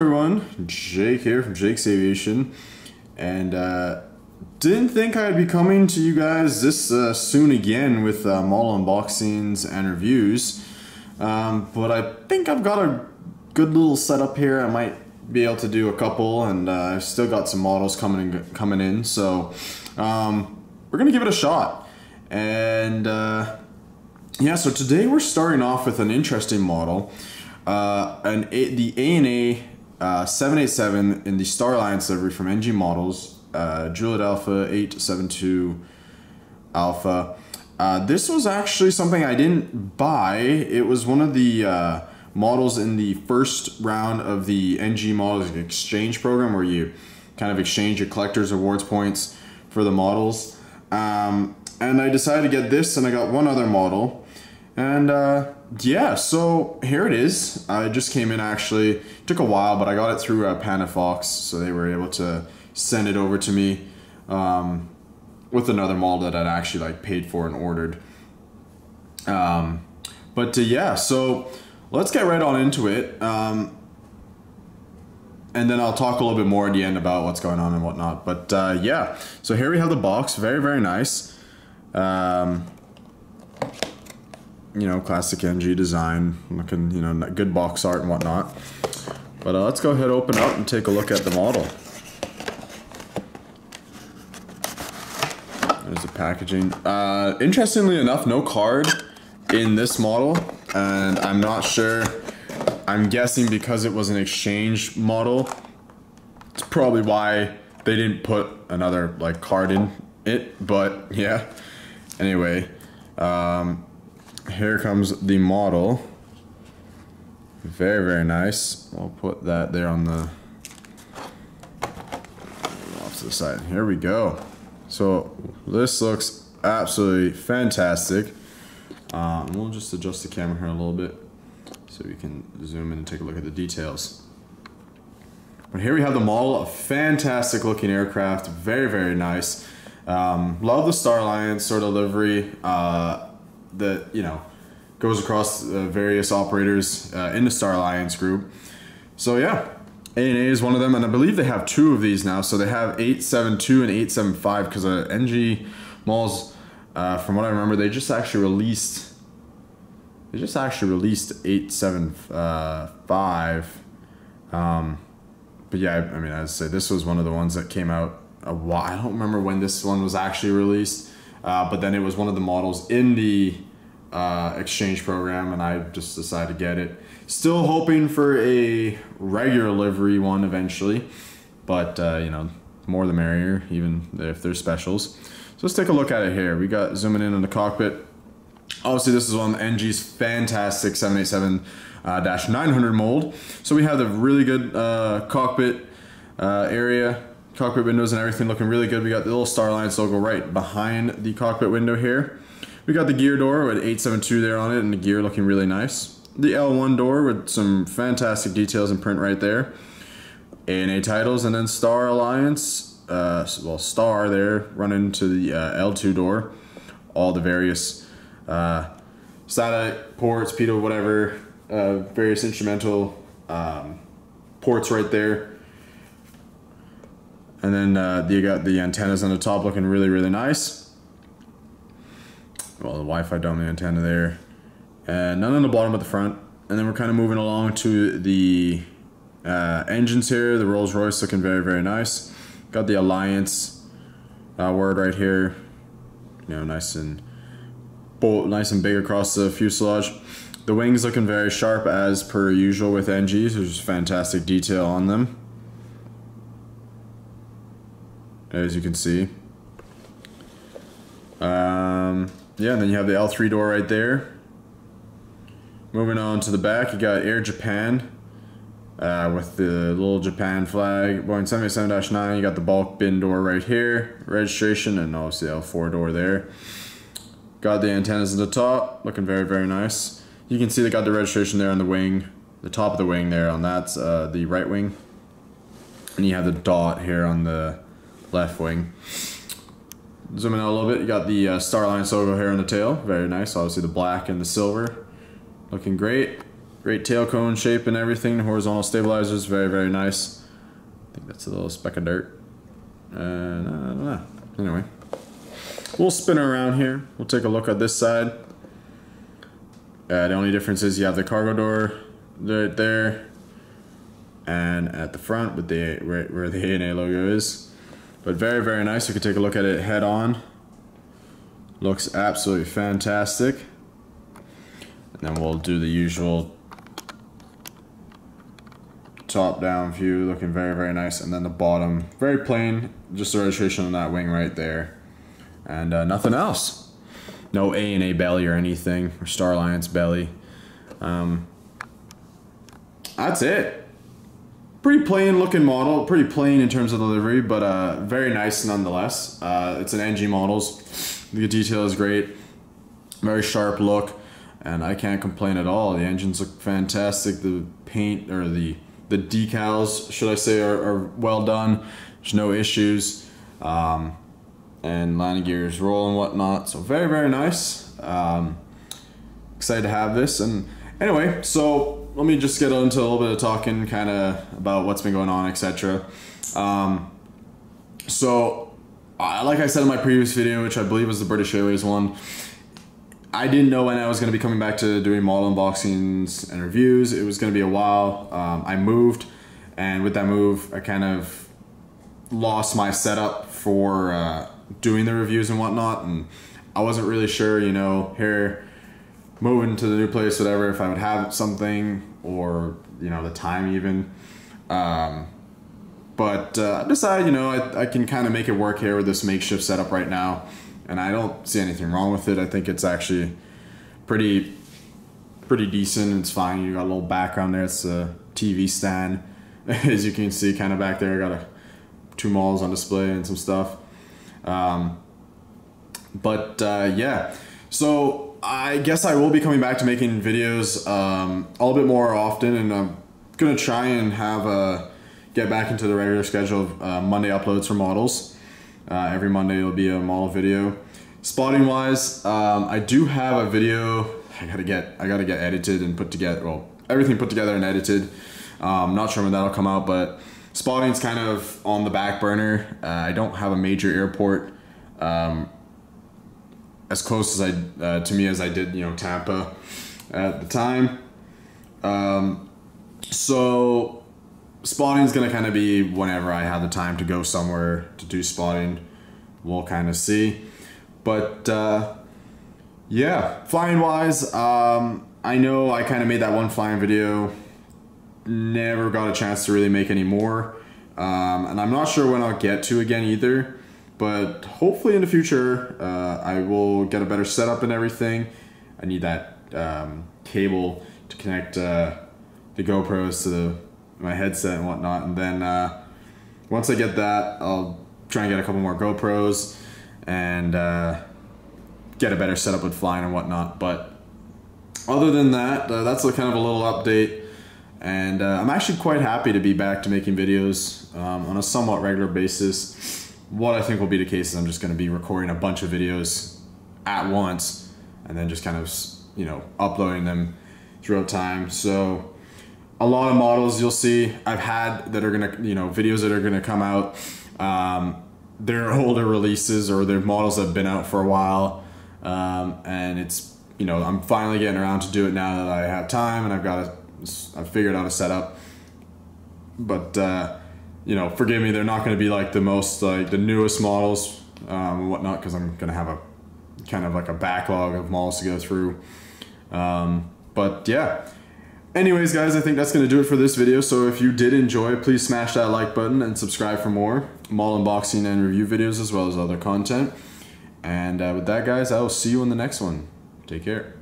Everyone, Jake here from Jake's Aviation, and didn't think I'd be coming to you guys this soon again with model unboxings and reviews, but I think I've got a good little setup here. I might be able to do a couple, and I've still got some models coming in, so we're gonna give it a shot. And yeah, so today we're starting off with an interesting model, the ANA 787 in the Star Alliance livery from NG Models, Juliet Alpha 872 Alpha. This was actually something I didn't buy. It was one of the models in the first round of the NG Models exchange program, where you kind of exchange your collector's awards points for the models. And I decided to get this, and I got one other model. And yeah, so here it is. It just came in, actually. Took a while, but I got it through Panafox, so they were able to send it over to me with another model that I'd actually paid for and ordered. But yeah, so let's get right on into it. And then I'll talk a little bit more at the end about what's going on and whatnot. But yeah, so here we have the box. Very, very nice. You know, classic NG design, looking, you know, good box art and whatnot. But let's go ahead, open up, and take a look at the model. There's the packaging. Interestingly enough, no card in this model, and I'm not sure. I'm guessing because it was an exchange model, it's probably why they didn't put another card in it. But yeah, anyway. Here comes the model. Very, very nice. I'll put that there on the off to the side. Here we go. So this looks absolutely fantastic. We'll just adjust the camera here a little bit so we can zoom in and take a look at the details. But here we have the model. A fantastic looking aircraft. Very, very nice. Love the Star Alliance sort of livery. That, you know, goes across various operators in the Star Alliance group. So yeah, ANA is one of them, and I believe they have two of these now. So they have 872 and 875, because NG Malls, from what I remember, they just actually released 875. But yeah, I mean, as I say, this was one of the ones that came out a while. I don't remember when this one was actually released. But then it was one of the models in the exchange program, and I just decided to get it. Still hoping for a regular livery one eventually, but you know, more the merrier, even if there's specials. So let's take a look at it here. We got zooming in on the cockpit. Obviously, this is on NG's fantastic 787-900 mold. So we have the really good cockpit area. Cockpit windows and everything looking really good. We got the little Star Alliance logo right behind the cockpit window here. We got the gear door with 872 there on it, and the gear looking really nice. The L1 door with some fantastic details and print right there. ANA titles, and then Star Alliance, well, Star there running to the L2 door. All the various satellite ports, pitot, whatever, various instrumental ports right there. And then you got the antennas on the top looking really, really nice. Well, the Wi-Fi dummy antenna there. And none on the bottom at the front. And then we're kind of moving along to the engines here. The Rolls-Royce looking very, very nice. Got the Alliance word right here. You know, nice and bold, nice and big across the fuselage. The wings looking very sharp as per usual with NGs. There's fantastic detail on them, as you can see. Yeah, and then you have the L3 door right there. Moving on to the back, you got Air Japan with the little Japan flag. Boeing 787-9, you got the bulk bin door right here, registration, and obviously the L4 door there. Got the antennas at the top, looking very, very nice. You can see they got the registration there on the wing, the top of the wing there, on that's the right wing. And you have the dot here on the left wing. Zooming out a little bit, you got the Star Alliance logo here on the tail. Very nice. Obviously the black and the silver. Looking great. Great tail cone shape and everything. Horizontal stabilizers, very, very nice. I think that's a little speck of dirt. Anyway, we'll spin her around here. We'll take a look at this side. The only difference is you have the cargo door right there, and at the front with the right where the ANA logo is. But very, very nice. You can take a look at it head on. Looks absolutely fantastic. And then we'll do the usual top down view, looking very, very nice. And then the bottom, very plain, just the registration on that wing right there. And nothing else. No ANA belly or anything, or Star Alliance belly. That's it. Pretty plain looking model, pretty plain in terms of delivery, but very nice nonetheless. It's an NG models. The detail is great. Very sharp look, and I can't complain at all. The engines look fantastic. The paint, or the decals, should I say, are well done. There's no issues. And landing gears roll and whatnot, so very, very nice. Excited to have this. And anyway, so let me just get into a little bit of talking kind of about what's been going on, etc. Like I said in my previous video, which I believe was the British Airways one, I didn't know when I was going to be coming back to doing model unboxings and reviews. It was going to be a while. I moved, and with that move I kind of lost my setup for doing the reviews and whatnot, and I wasn't really sure, you know, here moving to the new place, whatever, if I would have something, or, you know, the time even. But I decided, you know, I can kind of make it work here with this makeshift setup right now, and I don't see anything wrong with it. I think it's actually pretty decent. It's fine. You got a little background there. It's a TV stand, as you can see, kind of back there. I got two models on display and some stuff. Yeah, so I guess I will be coming back to making videos a little bit more often, and I'm gonna try and have get back into the regular schedule of Monday uploads for models. Every Monday it'll be a model video. Spotting wise, I do have a video I gotta get edited and put together. Well, everything put together and edited. Not sure when that'll come out, but spotting's kind of on the back burner. I don't have a major airport as close as to me as I did, you know, Tampa at the time. So spotting's gonna kind of be whenever I have the time to go somewhere to do spotting. We'll kind of see. But yeah, flying wise, I know I kind of made that one flying video. Never got a chance to really make any more, and I'm not sure when I'll get to again either, but hopefully in the future I will get a better setup and everything. I need that cable to connect the GoPros to my headset and whatnot, and then once I get that, I'll try and get a couple more GoPros and get a better setup with flying and whatnot. But other than that, that's kind of a little update. And I'm actually quite happy to be back to making videos on a somewhat regular basis. What I think will be the case is I'm just going to be recording a bunch of videos at once and then just kind of, you know, uploading them throughout time. So a lot of models you'll see I've had that are going to, you know, videos that are going to come out. They're older releases, or they're models that have been out for a while. And it's, you know, I'm finally getting around to do it now that I have time and I've figured out a setup. But you know, forgive me, they're not going to be like the most, like the newest models and whatnot, because I'm going to have a kind of like a backlog of models to go through. But yeah, anyways guys, I think that's going to do it for this video. So if you did enjoy, please smash that like button and subscribe for more model unboxing and review videos, as well as other content. And with that guys, I will see you in the next one. Take care.